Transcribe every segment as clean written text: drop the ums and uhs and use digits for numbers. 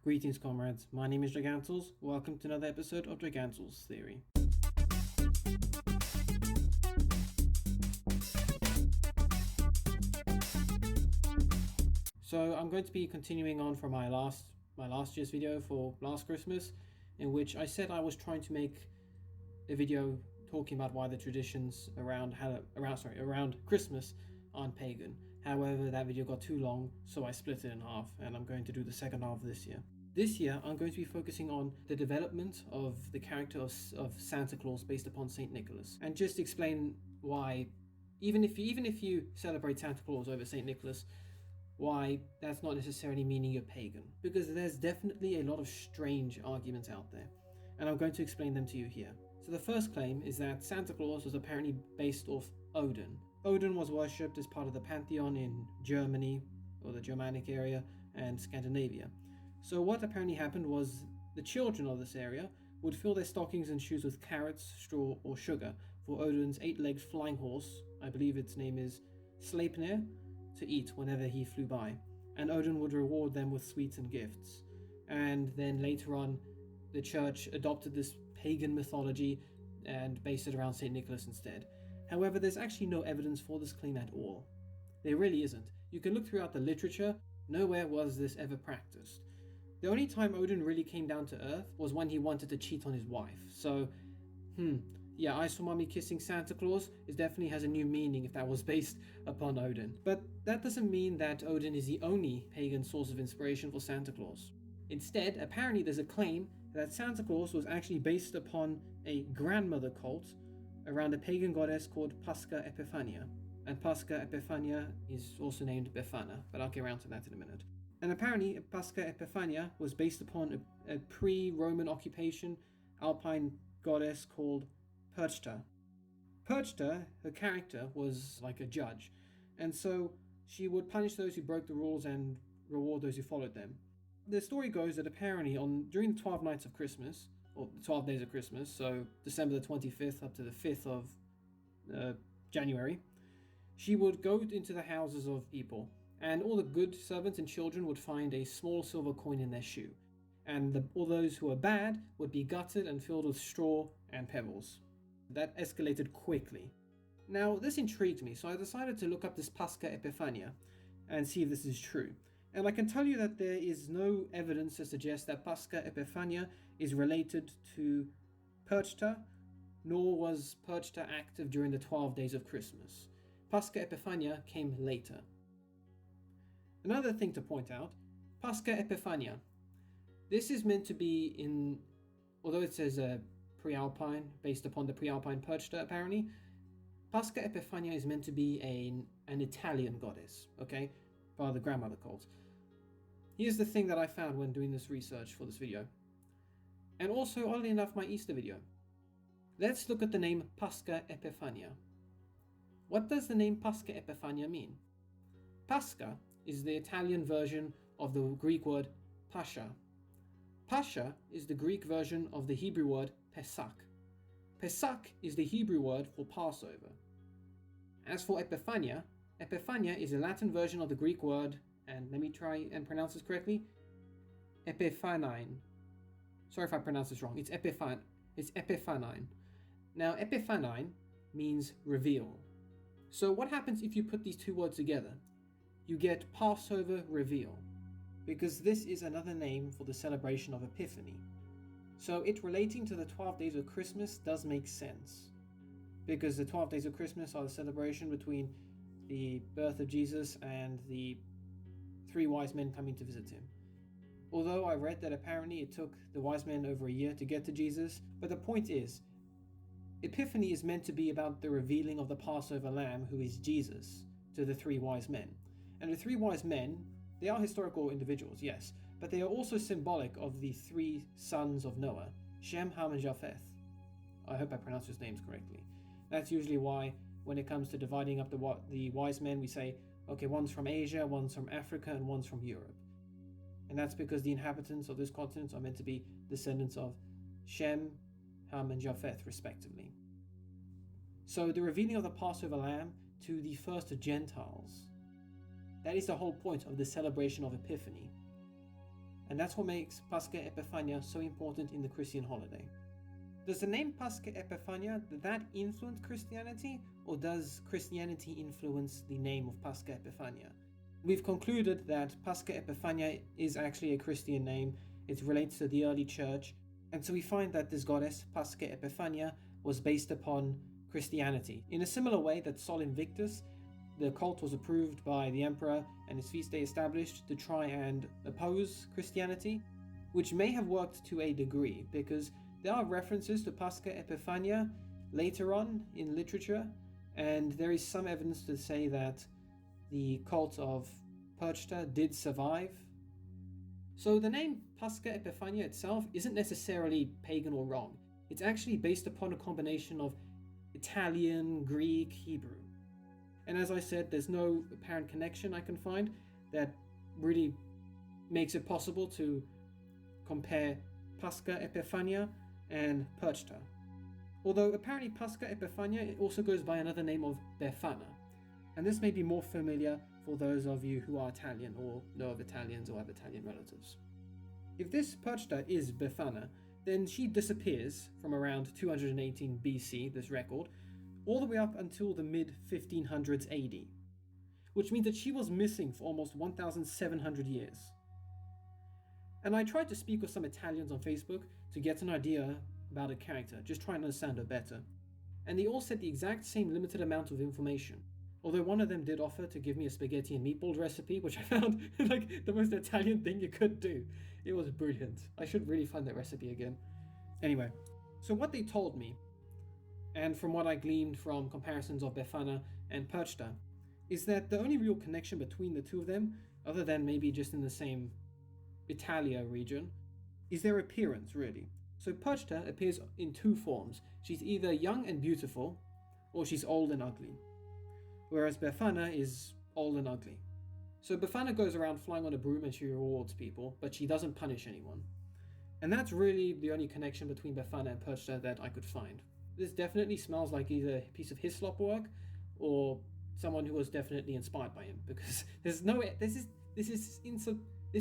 Greetings, comrades. My name is Dragantles. Welcome to another episode of Dragantles Theory. So I'm going to be continuing on from my last year's video for last Christmas, in which I said I was trying to make a video talking about why the traditions around Christmas aren't pagan. However, that video got too long, so I split it in half, and I'm going to do the second half this year. This year, I'm going to be focusing on the development of the character of Santa Claus based upon Saint Nicholas, and just explain why, even if you celebrate Santa Claus over Saint Nicholas, why that's not necessarily meaning you're pagan. Because there's definitely a lot of strange arguments out there, and I'm going to explain them to you here. So the first claim is that Santa Claus was apparently based off Odin. Odin was worshipped as part of the pantheon in Germany, or the Germanic area, and Scandinavia. So what apparently happened was the children of this area would fill their stockings and shoes with carrots, straw, or sugar for Odin's 8-legged flying horse, I believe its name is Sleipnir, to eat whenever he flew by. And Odin would reward them with sweets and gifts. And then later on, the church adopted this pagan mythology and based it around St. Nicholas instead. However, there's actually no evidence for this claim at all. There really isn't. You can look throughout the literature, nowhere was this ever practiced. The only time Odin really came down to earth was when he wanted to cheat on his wife. So, yeah, I Saw Mommy Kissing Santa Claus definitely has a new meaning if that was based upon Odin. But that doesn't mean that Odin is the only pagan source of inspiration for Santa Claus. Instead, apparently there's a claim that Santa Claus was actually based upon a grandmother cult around a pagan goddess called Pascha Epiphania. And Pascha Epiphania is also named Befana, but I'll get around to that in a minute. And apparently Pascha Epiphania was based upon a pre-Roman occupation alpine goddess called Perchta. Perchta, her character, was like a judge, and so she would punish those who broke the rules and reward those who followed them. The story goes that apparently during the 12 nights of Christmas, or the 12 days of Christmas, so December the 25th up to the 5th of January, she would go into the houses of people, and all the good servants and children would find a small silver coin in their shoe, and all those who were bad would be gutted and filled with straw and pebbles. That escalated quickly. Now, this intrigued me, so I decided to look up this Pascha Epiphania and see if this is true. And I can tell you that there is no evidence to suggest that Pascha Epiphania is related to Perchta, nor was Perchta active during the 12 days of Christmas. Pascha Epiphania came later. Another thing to point out, Pascha Epiphania. This is meant to be although it says pre-Alpine, based upon the pre-Alpine Perchta apparently, Pascha Epiphania is meant to be an Italian goddess, okay, by the grandmother cult. Here's the thing that I found when doing this research for this video. And also, oddly enough, my Easter video. Let's look at the name Pascha Epiphania. What does the name Pascha Epiphania mean? Pascha is the Italian version of the Greek word Pascha. Pascha is the Greek version of the Hebrew word Pesach. Pesach is the Hebrew word for Passover. As for Epiphania, Epiphania is a Latin version of the Greek word, and let me try and pronounce this correctly, Epiphanine. Sorry if I pronounce this wrong. It's Epiphanine. Now, Epiphanine means reveal. So what happens if you put these two words together? You get Passover reveal, because this is another name for the celebration of Epiphany. So it relating to the 12 days of Christmas does make sense, because the 12 days of Christmas are the celebration between the birth of Jesus and the 3 wise men coming to visit him. Although I read that apparently it took the wise men over a year to get to Jesus, but the point is, Epiphany is meant to be about the revealing of the Passover lamb, who is Jesus, to the 3 wise men. And the 3 wise men, they are historical individuals, yes, but they are also symbolic of the 3 sons of Noah, Shem, Ham, and Japheth. I hope I pronounced those names correctly. That's usually why, when it comes to dividing up the wise men, we say, okay, one's from Asia, one's from Africa, and one's from Europe. And that's because the inhabitants of those continents are meant to be descendants of Shem, Ham, and Japheth, respectively. So the revealing of the Passover lamb to the first Gentiles, that is the whole point of the celebration of Epiphany. and that's what makes Pascha Epiphania so important in the Christian holiday. Does the name Pascha Epiphania, did that influence Christianity, or does Christianity influence the name of Pascha Epiphania? We've concluded that Pascha Epiphania is actually a Christian name, it relates to the early church, and so we find that this goddess, Pascha Epiphania, was based upon Christianity. In a similar way that Sol Invictus, the cult was approved by the emperor and his feast day established to try and oppose Christianity, which may have worked to a degree, because there are references to Pascha Epiphania later on in literature, and there is some evidence to say that the cult of Perchta did survive. So the name Pascha Epiphania itself isn't necessarily pagan or wrong. It's actually based upon a combination of Italian, Greek, Hebrew. And as I said, there's no apparent connection I can find that really makes it possible to compare Pascha Epiphania and Perchta. Although apparently Pascha Epiphania also goes by another name of Befana, and this may be more familiar for those of you who are Italian or know of Italians or have Italian relatives. If this Perchta is Befana, then she disappears from around 218 BC, this record, all the way up until the mid-1500s AD, which means that she was missing for almost 1,700 years. And I tried to speak with some Italians on Facebook to get an idea about her character, just trying to understand her better. And they all said the exact same limited amount of information. Although one of them did offer to give me a spaghetti and meatballs recipe, which I found like the most Italian thing you could do. It was brilliant. I should really find that recipe again. Anyway, so what they told me, and from what I gleaned from comparisons of Befana and Perchta, is that the only real connection between the two of them, other than maybe just in the same Italia region, is their appearance, really. So Perchta appears in two forms. She's either young and beautiful, or she's old and ugly. Whereas Befana is old and ugly. So Befana goes around flying on a broom and she rewards people, but she doesn't punish anyone. And that's really the only connection between Befana and Perchta that I could find. This definitely smells like either a piece of Hislop work or someone who was definitely inspired by him, because there's no this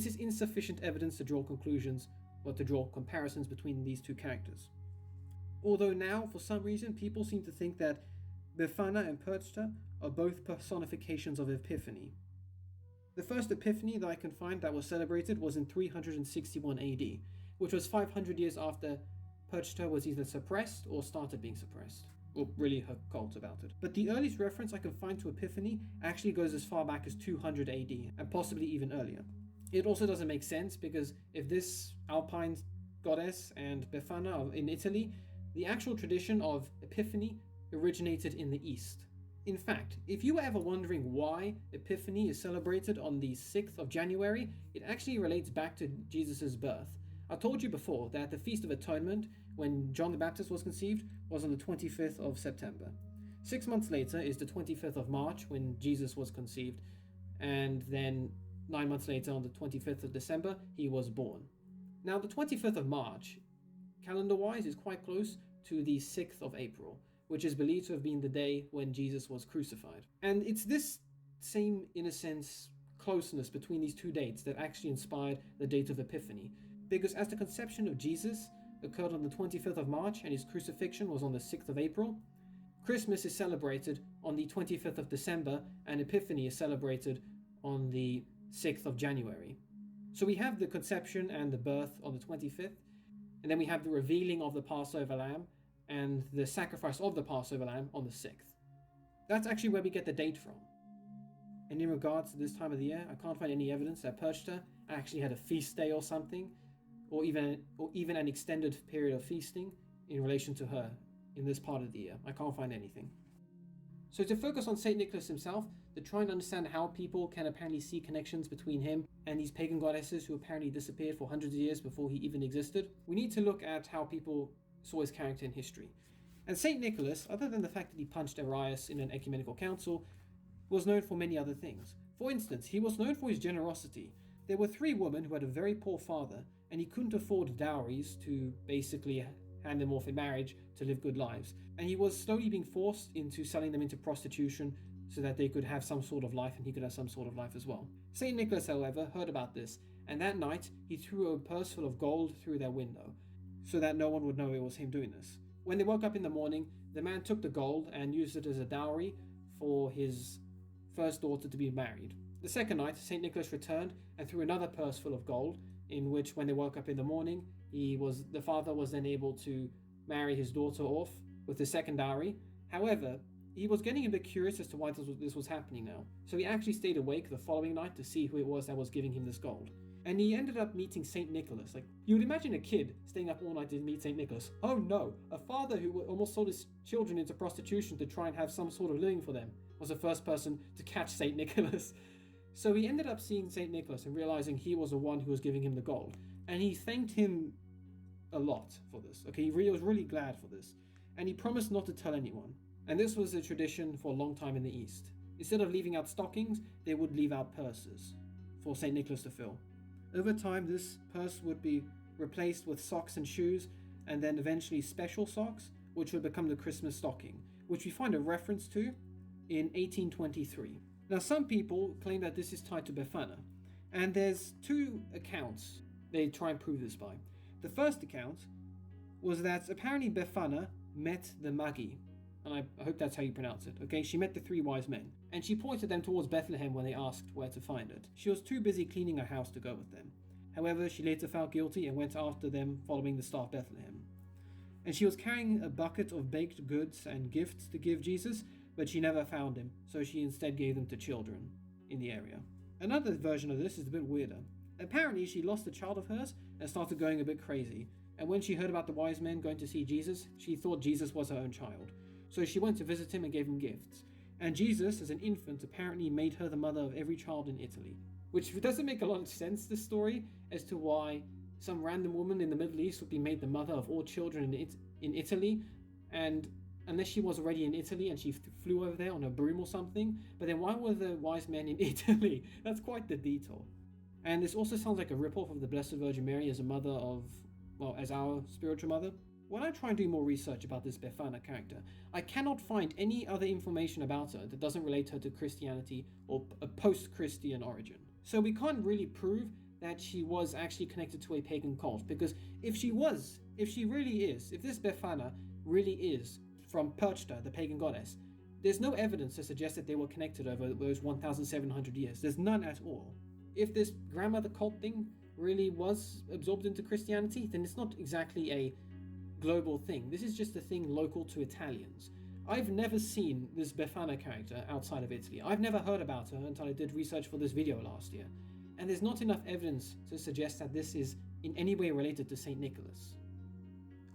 is insufficient evidence to draw conclusions or to draw comparisons between these two characters. Although now, for some reason, people seem to think that Befana and Perchta are both personifications of Epiphany. The first Epiphany that I can find that was celebrated was in 361 AD, which was 500 years after Perchta was either suppressed or started being suppressed, or really her cult about it. But the earliest reference I can find to Epiphany actually goes as far back as 200 AD, and possibly even earlier. It also doesn't make sense, because if this Alpine goddess and Befana are in Italy, the actual tradition of Epiphany originated in the East. In fact, if you were ever wondering why Epiphany is celebrated on the 6th of January, it actually relates back to Jesus' birth. I told you before that the Feast of Atonement, when John the Baptist was conceived, was on the 25th of September. 6 months later is the 25th of March, when Jesus was conceived, and then 9 months later, on the 25th of December, he was born. Now, the 25th of March, calendar-wise, is quite close to the 6th of April, which is believed to have been the day when Jesus was crucified. And it's this same, in a sense, closeness between these two dates that actually inspired the date of Epiphany. Because as the conception of Jesus occurred on the 25th of March and his crucifixion was on the 6th of April, Christmas is celebrated on the 25th of December and Epiphany is celebrated on the 6th of January. So we have the conception and the birth on the 25th, and then we have the revealing of the Passover lamb and the sacrifice of the Passover lamb on the 6th. That's actually where we get the date from. And in regards to this time of the year, I can't find any evidence that Perchta actually had a feast day or something, or even an extended period of feasting in relation to her in this part of the year. I can't find anything. So to focus on St. Nicholas himself, to try and understand how people can apparently see connections between him and these pagan goddesses who apparently disappeared for hundreds of years before he even existed, we need to look at how people saw his character in history. And St. Nicholas, other than the fact that he punched Arius in an ecumenical council, was known for many other things. For instance, he was known for his generosity. There were 3 women who had a very poor father, and he couldn't afford dowries to basically hand them off in marriage to live good lives. And he was slowly being forced into selling them into prostitution so that they could have some sort of life and he could have some sort of life as well. St. Nicholas, however, heard about this and that night he threw a purse full of gold through their window, so that no one would know it was him doing this. When they woke up in the morning, the man took the gold and used it as a dowry for his first daughter to be married. The second night, St. Nicholas returned and threw another purse full of gold, in which when they woke up in the morning, the father was then able to marry his daughter off with the second dowry. However, he was getting a bit curious as to why this was happening now, so he actually stayed awake the following night to see who it was that was giving him this gold. And he ended up meeting St. Nicholas. Like, you would imagine a kid staying up all night to meet St. Nicholas. Oh no, a father who almost sold his children into prostitution to try and have some sort of living for them was the first person to catch St. Nicholas. So he ended up seeing St. Nicholas and realizing he was the one who was giving him the gold. And he thanked him a lot for this. Okay, he was really glad for this. And he promised not to tell anyone. And this was a tradition for a long time in the East. Instead of leaving out stockings, they would leave out purses for St. Nicholas to fill. Over time, this purse would be replaced with socks and shoes, and then eventually special socks, which would become the Christmas stocking, which we find a reference to in 1823. Now, some people claim that this is tied to Befana, and there's two accounts they try and prove this by. The first account was that apparently Befana met the Magi, and I hope that's how you pronounce it, okay? She met the three wise men, and she pointed them towards Bethlehem when they asked where to find it. She was too busy cleaning her house to go with them. However, she later felt guilty and went after them following the star of Bethlehem. And she was carrying a bucket of baked goods and gifts to give Jesus, but she never found him, so she instead gave them to children in the area. Another version of this is a bit weirder. Apparently, she lost a child of hers and started going a bit crazy, and when she heard about the wise men going to see Jesus, she thought Jesus was her own child. So she went to visit him and gave him gifts. And Jesus, as an infant, apparently made her the mother of every child in Italy. Which doesn't make a lot of sense, this story, as to why some random woman in the Middle East would be made the mother of all children in Italy. And unless she was already in Italy and she flew over there on a broom or something. But then why were the wise men in Italy? That's quite the detour. And this also sounds like a ripoff of the Blessed Virgin Mary as a mother of, well, as our spiritual mother. When I try and do more research about this Befana character, I cannot find any other information about her that doesn't relate her to Christianity or a post-Christian origin. So we can't really prove that she was actually connected to a pagan cult, because if this Befana really is from Perchta, the pagan goddess, there's no evidence to suggest that they were connected over those 1,700 years. There's none at all. If this grandmother cult thing really was absorbed into Christianity, then it's not exactly a global thing. This is just a thing local to Italians. I've never seen this Befana character outside of Italy. I've never heard about her until I did research for this video last year. And there's not enough evidence to suggest that this is in any way related to St. Nicholas.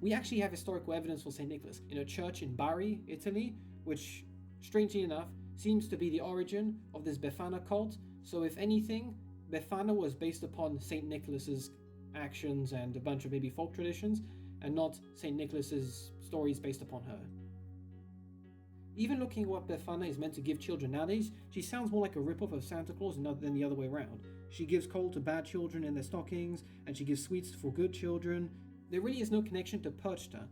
We actually have historical evidence for St. Nicholas in a church in Bari, Italy, which, strangely enough, seems to be the origin of this Befana cult. So if anything, Befana was based upon St. Nicholas's actions and a bunch of maybe folk traditions, and not St. Nicholas's stories based upon her. Even looking at what Befana is meant to give children nowadays, she sounds more like a ripoff of Santa Claus than the other way around. She gives coal to bad children in their stockings, and she gives sweets for good children. There really is no connection to Perchta,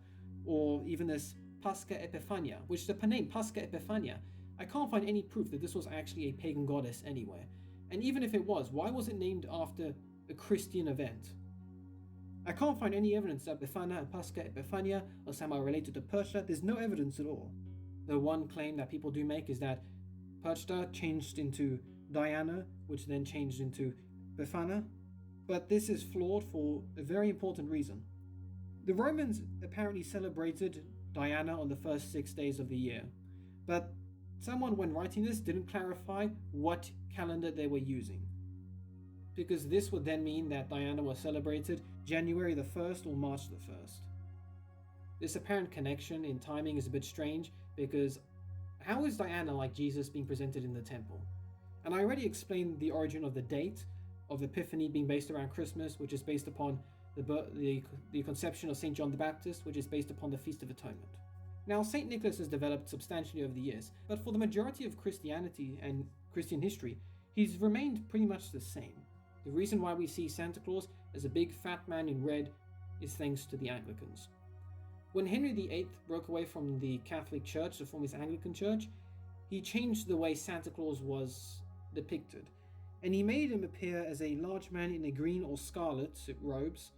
or even this Pascha Epiphania, which the name Pascha Epiphania, I can't find any proof that this was actually a pagan goddess anywhere. And even if it was, why was it named after a Christian event? I can't find any evidence that Befana and Pascha Epiphania are somehow related to Perchta. There's no evidence at all. The one claim that people do make is that Perchta changed into Diana, which then changed into Befana. But this is flawed for a very important reason. The Romans apparently celebrated Diana on the first 6 days of the year. But someone, when writing this, didn't clarify what calendar they were using, because this would then mean that Diana was celebrated January the 1st or March the 1st. This apparent connection in timing is a bit strange, because how is Diana like Jesus being presented in the temple? And I already explained the origin of the date of Epiphany being based around Christmas, which is based upon the conception of St. John the Baptist, which is based upon the Feast of Atonement. Now, St. Nicholas has developed substantially over the years, but for the majority of Christianity and Christian history, he's remained pretty much the same. The reason why we see Santa Claus as a big fat man in red is thanks to the Anglicans. When Henry VIII broke away from the Catholic Church to form his Anglican Church, he changed the way Santa Claus was depicted. And he made him appear as a large man in a green or scarlet robes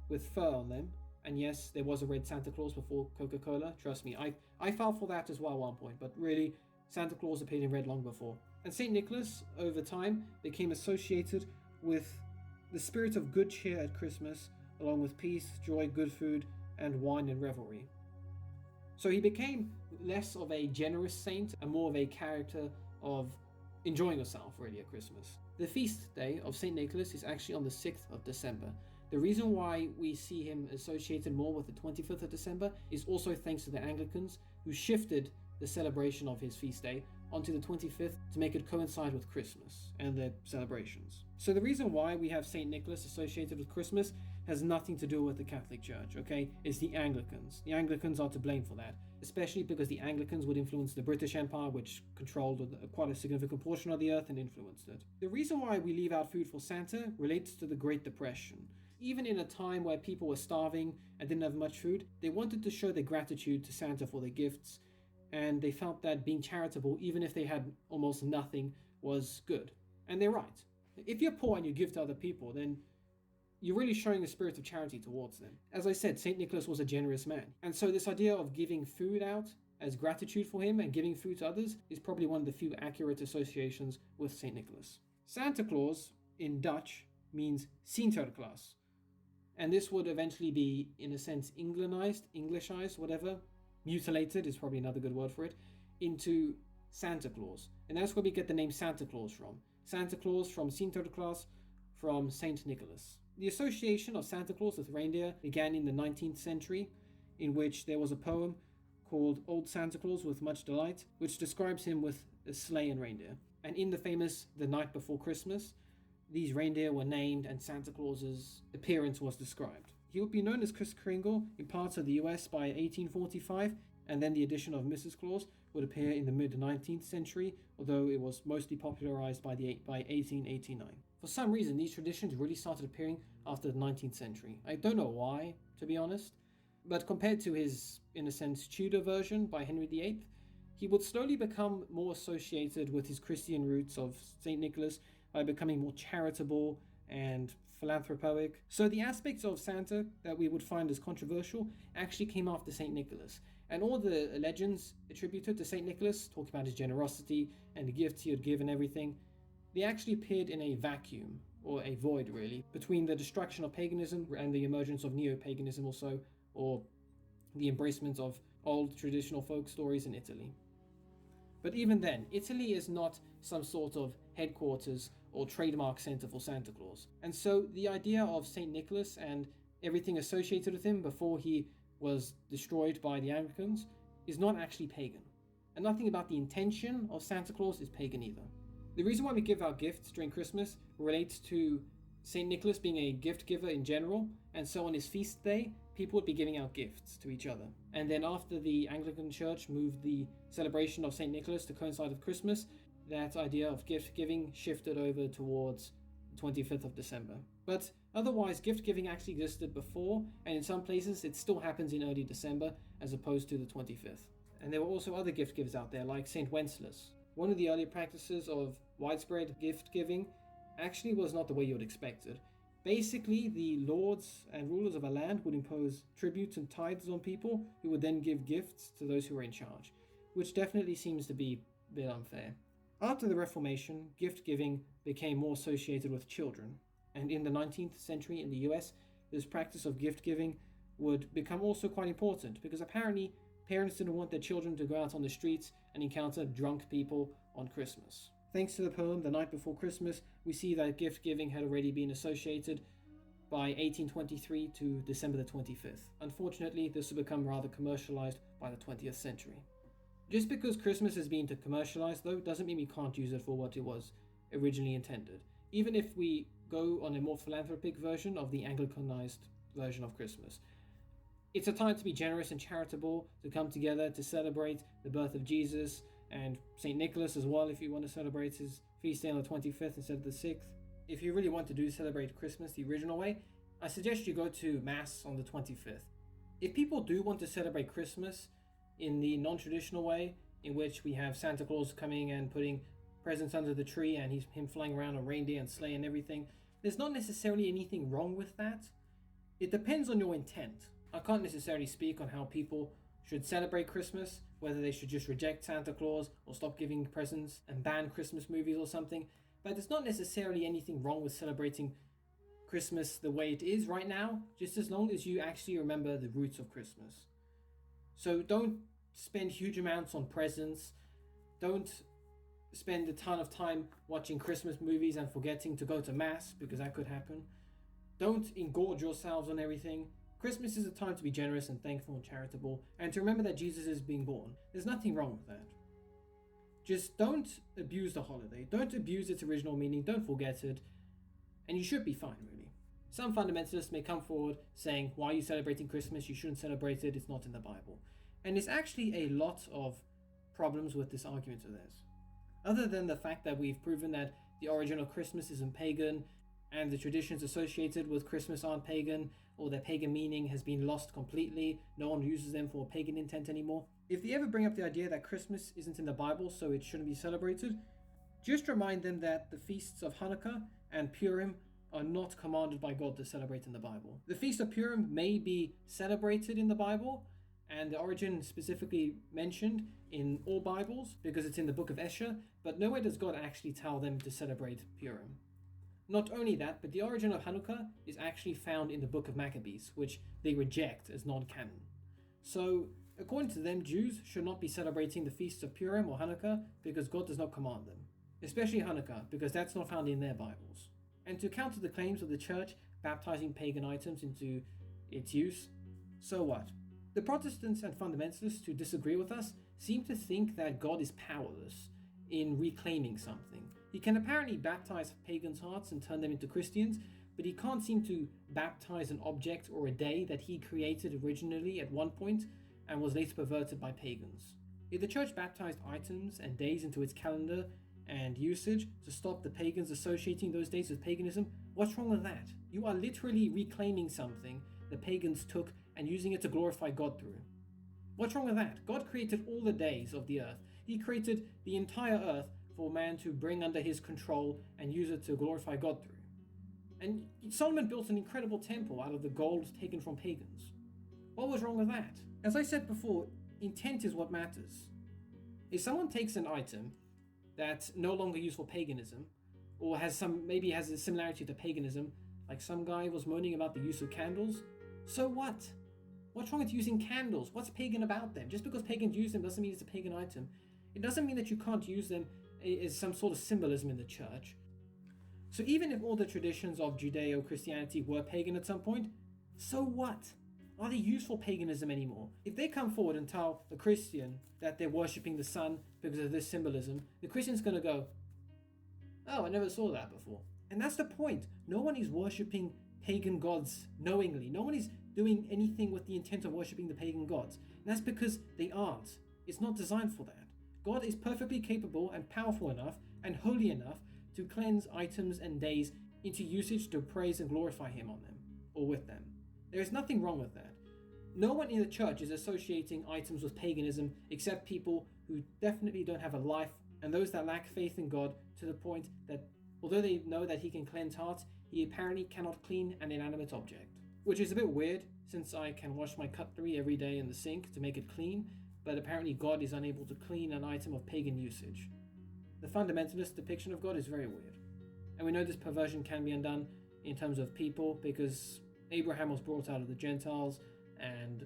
with fur on them. And yes, there was a red Santa Claus before Coca-Cola. Trust me, I fell for that as well at one point. But really, Santa Claus appeared in red long before. And St. Nicholas, over time, became associated with the spirit of good cheer at Christmas, along with peace, joy, good food, and wine and revelry. So he became less of a generous saint and more of a character of enjoying yourself, really, at Christmas. The feast day of St. Nicholas is actually on the 6th of December. The reason why we see him associated more with the 25th of December is also thanks to the Anglicans, who shifted the celebration of his feast day onto the 25th to make it coincide with Christmas and their celebrations. So the reason why we have St. Nicholas associated with Christmas has nothing to do with the Catholic Church, okay? It's the Anglicans. The Anglicans are to blame for that, especially because the Anglicans would influence the British Empire, which controlled quite a significant portion of the earth and influenced it. The reason why we leave out food for Santa relates to the Great Depression. Even in a time where people were starving and didn't have much food, they wanted to show their gratitude to Santa for their gifts, and they felt that being charitable, even if they had almost nothing, was good. And they're right. If you're poor and you give to other people, then you're really showing a spirit of charity towards them. As I said, St. Nicholas was a generous man. And so this idea of giving food out as gratitude for him and giving food to others is probably one of the few accurate associations with St. Nicholas. Santa Claus, in Dutch, means Sinterklaas. And this would eventually be, in a sense, Englishized, whatever. Mutilated is probably another good word for it, into Santa Claus. And that's where we get the name Santa Claus from. Santa Claus from Sinterklaas, from Saint Nicholas. The association of Santa Claus with reindeer began in the 19th century, in which there was a poem called Old Santa Claus with Much Delight, which describes him with a sleigh and reindeer. And in the famous The Night Before Christmas, these reindeer were named and Santa Claus's appearance was described. He would be known as Kris Kringle in parts of the US by 1845, and then the addition of Mrs. Claus would appear in the mid-19th century, although it was mostly popularized by 1889. For some reason, these traditions really started appearing after the 19th century. I don't know why, to be honest, but compared to his, in a sense, Tudor version by Henry VIII, he would slowly become more associated with his Christian roots of St. Nicholas by becoming more charitable and philanthropic. So the aspects of Santa that we would find as controversial actually came after St. Nicholas. And all the legends attributed to St. Nicholas, talking about his generosity and the gifts he would give and everything, they actually appeared in a vacuum, or a void really, between the destruction of paganism and the emergence of neo-paganism also, or the embracement of old traditional folk stories in Italy. But even then, Italy is not some sort of headquarters or trademark center for Santa Claus. And so the idea of St. Nicholas and everything associated with him before he was destroyed by the Anglicans is not actually pagan. And nothing about the intention of Santa Claus is pagan either. The reason why we give out gifts during Christmas relates to St. Nicholas being a gift giver in general, and so on his feast day, people would be giving out gifts to each other. And then after the Anglican Church moved the celebration of St. Nicholas to coincide with Christmas, that idea of gift giving shifted over towards the 25th of December. But otherwise, gift giving actually existed before, and in some places it still happens in early December as opposed to the 25th. And there were also other gift givers out there like St. Wenceslas. One of the early practices of widespread gift giving actually was not the way you would expect it. Basically, the lords and rulers of a land would impose tributes and tithes on people who would then give gifts to those who were in charge, which definitely seems to be a bit unfair. After the Reformation, gift giving became more associated with children, and in the 19th century in the US, this practice of gift giving would become also quite important because apparently parents didn't want their children to go out on the streets and encounter drunk people on Christmas. Thanks to the poem The Night Before Christmas, we see that gift giving had already been associated by 1823 to December the 25th. Unfortunately, this would become rather commercialized by the 20th century. Just because Christmas has been commercialized, though, doesn't mean we can't use it for what it was originally intended. Even if we go on a more philanthropic version of the Anglicanized version of Christmas. It's a time to be generous and charitable, to come together to celebrate the birth of Jesus, and St. Nicholas as well if you want to celebrate his feast day on the 25th instead of the 6th. If you really want to celebrate Christmas the original way, I suggest you go to Mass on the 25th. If people do want to celebrate Christmas in the non-traditional way, in which we have Santa Claus coming and putting presents under the tree and him flying around on reindeer and sleigh and everything. There's not necessarily anything wrong with that. It depends on your intent. I can't necessarily speak on how people should celebrate Christmas, whether they should just reject Santa Claus or stop giving presents and ban Christmas movies or something, but there's not necessarily anything wrong with celebrating Christmas the way it is right now, just as long as you actually remember the roots of Christmas. So don't spend huge amounts on presents, don't spend a ton of time watching Christmas movies and forgetting to go to mass, because that could happen. Don't engorge yourselves on everything. Christmas is a time to be generous and thankful and charitable, and to remember that Jesus is being born. There's nothing wrong with that. Just don't abuse the holiday. Don't abuse its original meaning. Don't forget it. And you should be fine, really. Some fundamentalists may come forward saying, why are you celebrating Christmas? You shouldn't celebrate it. It's not in the Bible. And there's actually a lot of problems with this argument of theirs. Other than the fact that we've proven that the origin of Christmas isn't pagan, and the traditions associated with Christmas aren't pagan, or their pagan meaning has been lost completely, no one uses them for pagan intent anymore. If they ever bring up the idea that Christmas isn't in the Bible, so it shouldn't be celebrated, just remind them that the feasts of Hanukkah and Purim are not commanded by God to celebrate in the Bible. The Feast of Purim may be celebrated in the Bible, and the origin specifically mentioned in all Bibles, because it's in the book of Esher, but nowhere does God actually tell them to celebrate Purim. Not only that, but the origin of Hanukkah is actually found in the book of Maccabees, which they reject as non-canon. So, according to them, Jews should not be celebrating the feasts of Purim or Hanukkah because God does not command them. Especially Hanukkah, because that's not found in their Bibles. And to counter the claims of the church baptizing pagan items into its use, so what? The Protestants and fundamentalists who disagree with us seem to think that God is powerless in reclaiming something. He can apparently baptize pagans' hearts and turn them into Christians, but he can't seem to baptize an object or a day that he created originally at one point and was later perverted by pagans. If the church baptized items and days into its calendar and usage to stop the pagans associating those days with paganism, what's wrong with that? You are literally reclaiming something the pagans took and using it to glorify God through. What's wrong with that? God created all the days of the earth. He created the entire earth for man to bring under his control and use it to glorify God through. And Solomon built an incredible temple out of the gold taken from pagans. What was wrong with that? As I said before, intent is what matters. If someone takes an item that's no longer used for paganism, or maybe has a similarity to paganism, like some guy was moaning about the use of candles, so what? What's wrong with using candles? What's pagan about them? Just because pagans use them doesn't mean it's a pagan item. It doesn't mean that you can't use them as some sort of symbolism in the church. So even if all the traditions of Judeo-Christianity were pagan at some point, so what? Are they used for paganism anymore? If they come forward and tell a Christian that they're worshipping the sun because of this symbolism, the Christian's going to go, oh, I never saw that before. And that's the point. No one is worshipping pagan gods knowingly. No one is doing anything with the intent of worshipping the pagan gods. And that's because they aren't. It's not designed for that. God is perfectly capable and powerful enough and holy enough to cleanse items and days into usage to praise and glorify him on them, or with them. There is nothing wrong with that. No one in the church is associating items with paganism except people who definitely don't have a life, and those that lack faith in God to the point that although they know that he can cleanse hearts, he apparently cannot clean an inanimate object. Which is a bit weird, since I can wash my cutlery every day in the sink to make it clean, but apparently God is unable to clean an item of pagan usage. The fundamentalist depiction of God is very weird. And we know this perversion can be undone in terms of people, because Abraham was brought out of the Gentiles, and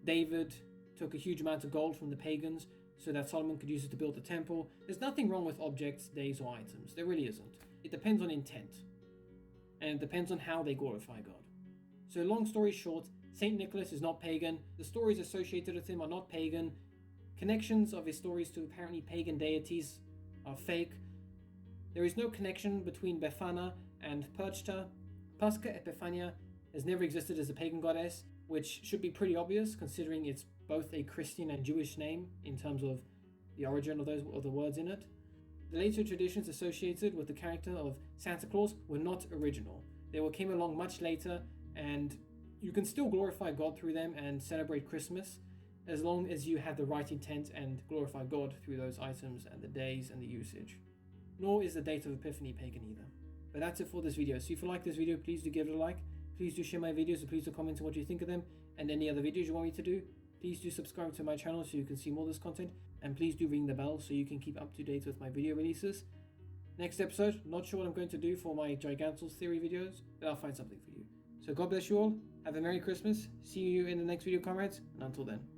David took a huge amount of gold from the pagans so that Solomon could use it to build the temple. There's nothing wrong with objects, days, or items. There really isn't. It depends on intent. And it depends on how they glorify God. So long story short, Saint Nicholas is not pagan. The stories associated with him are not pagan. Connections of his stories to apparently pagan deities are fake. There is no connection between Befana and Perchta. Pascha Epiphania has never existed as a pagan goddess, which should be pretty obvious considering it's both a Christian and Jewish name in terms of the origin of the words in it. The later traditions associated with the character of Santa Claus were not original. They came along much later, and you can still glorify God through them and celebrate Christmas as long as you have the right intent and glorify God through those items and the days and the usage. nor is the date of Epiphany pagan either. But that's it for this video. So if you like this video, please do give it a like. Please do share my videos, and please do comment on what you think of them, and any other videos you want me to do. Please do subscribe to my channel so you can see more of this content, and please do ring the bell so you can keep up to date with my video releases. Next episode, not sure what I'm going to do for my Gigantos theory videos, but I'll find something for you. So God bless you all, have a Merry Christmas, see you in the next video, comrades, and until then.